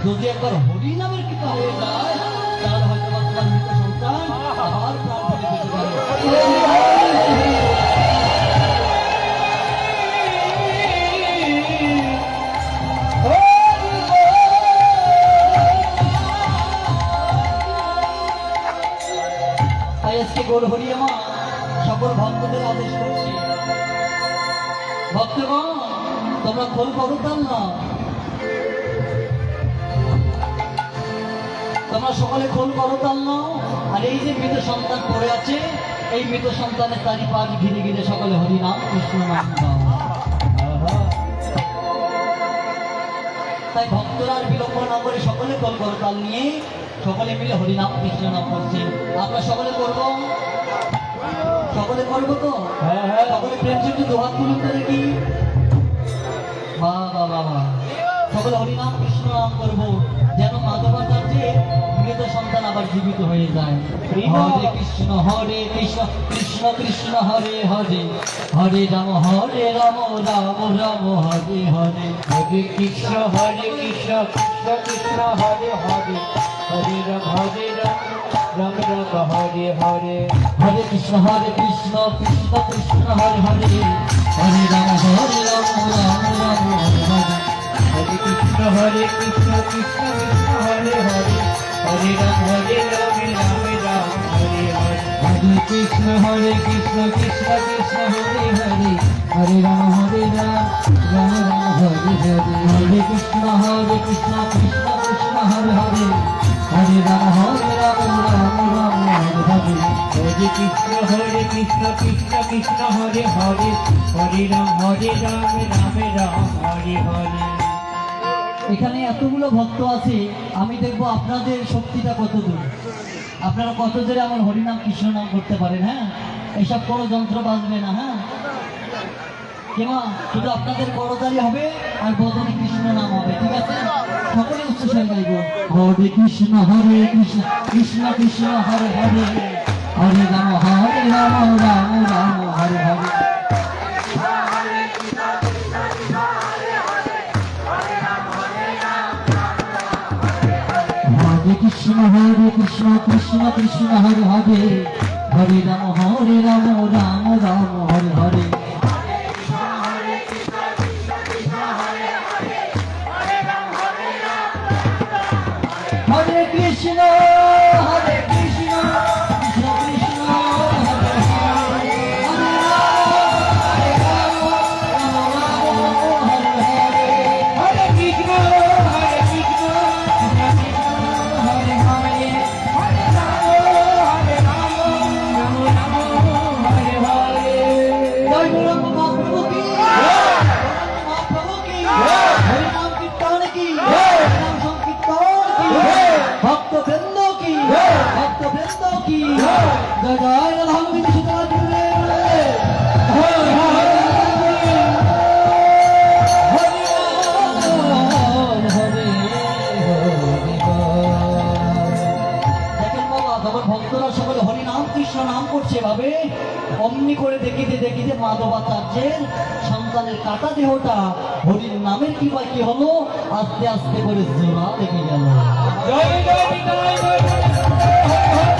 যদি একবার হরি নামের কৃপা হয়ে যায় তাহলে হয়তো তোমার মৃত সন্তান আবার প্রাণ ফিরে পেতে পারে। তাই আজকে গৌর হরি আমার সকল ভক্তদের আদেশ করছি, ভক্তগণ তোমরা খোল করতাম না, তোমরা সকলে খোল করতাম না। আর এই যে মৃত সন্তান পড়ে আছে এই মৃত সন্তানের চারিপাশ ঘিরে ঘিরে সকলে হরিনাম কৃষ্ণ নাম গাও। তাই ভক্তরা আর বিলম্ব না করে সকলে খোল করতাল নিয়ে সকলে মিলে হরিনাম কৃষ্ণ নাম করছে। আমরা সকলে করব, সকলে করবো তো? সকলে প্রেম সঙ্গে দুহাত তুলুন তো দেখি। বাবা বাবা সকলে হরিনাম কৃষ্ণ নাম করবো, যেন মাধবাচার্যের মৃত সন্তান আবার জীবিত হয়ে যায়। হরে কৃষ্ণ কৃষ্ণ কৃষ্ণ হরে হরে, হরে রাম রাম রাম হরে হরে। হরে কৃষ্ণ কৃষ্ণ কৃষ্ণ হরে হরে, হরে রাম রাম রাম হরে হরে। হরে কৃষ্ণ কৃষ্ণ কৃষ্ণ হরে হরে, হরে রাম রাম রাম হরে হরে। হরে কৃষ্ণ কৃষ্ণ কৃষ্ণ হরে হরে, হরে রাম রাম রাম হরে হরে। হরে কৃষ্ণ কৃষ্ণ কৃষ্ণ হরে হরে, হরে রাম রাম রাম হরে হরে। হরে কৃষ্ণ কৃষ্ণ কৃষ্ণ হরে হরে, হরে রাম রাম রাম হরে হরে। হরে কৃষ্ণ কৃষ্ণ কৃষ্ণ হরে হরে, হরে রাম রাম রাম হরে হরে। এখানে এতগুলো ভক্ত আছে, আমি দেখবো আপনাদের শক্তিটা কত দূর, আপনারা কত জোরে আমার হরিনাম কৃষ্ণ নাম করতে পারেন। হ্যাঁ, এইসব কোনো যন্ত্র বাজবে না। হ্যাঁ কেমা, শুধু আপনাদের করতালি হবে আর বদনে কৃষ্ণ নাম হবে, ঠিক আছে? সকলে উচ্চস্বরে গাইব, হরে কৃষ্ণ কৃষ্ণ কৃষ্ণ হরে হরে, হরে রাম রাম রাম হরে হরে। হরে কৃষ্ণ কৃষ্ণ কৃষ্ণ হরে হরে, হরে রাম রাম রাম হরে হরে। হরে কৃষ্ণ কৃষ্ণ কৃষ্ণ হরে হরে, হরে রাম রাম হরে হরে। হরে কৃষ্ণ কৃষ্ণ হরে হরে, হরে রাম রাম রাম হরে হরে। জয় গুরু মহাপ্রভু কি, মহাপ্রভু কি, হরি নাম কীর্তন কি, হরি নাম সংকীর্তন কি, ভক্তবৃন্দ কি, ভক্তবৃন্দ কি, জয় জয় রাধা গোবিন্দ সীতারাম জুড়ে বলে, হরে হরে হরে রাম হরে দেখেন বাবা, তখন ভক্তরা সকলে হরি নাম কৃষ্ণ নাম করছে ভাবে অমনি করে দেখিতে দেখিতে মাধবাচার্যের সন্তানের কাটা দেহটা হরির নামের কি হলো, আস্তে আস্তে করে জোড়া লেগে গেল। জয় জয় নিতাই, জয় জয় নিতাই।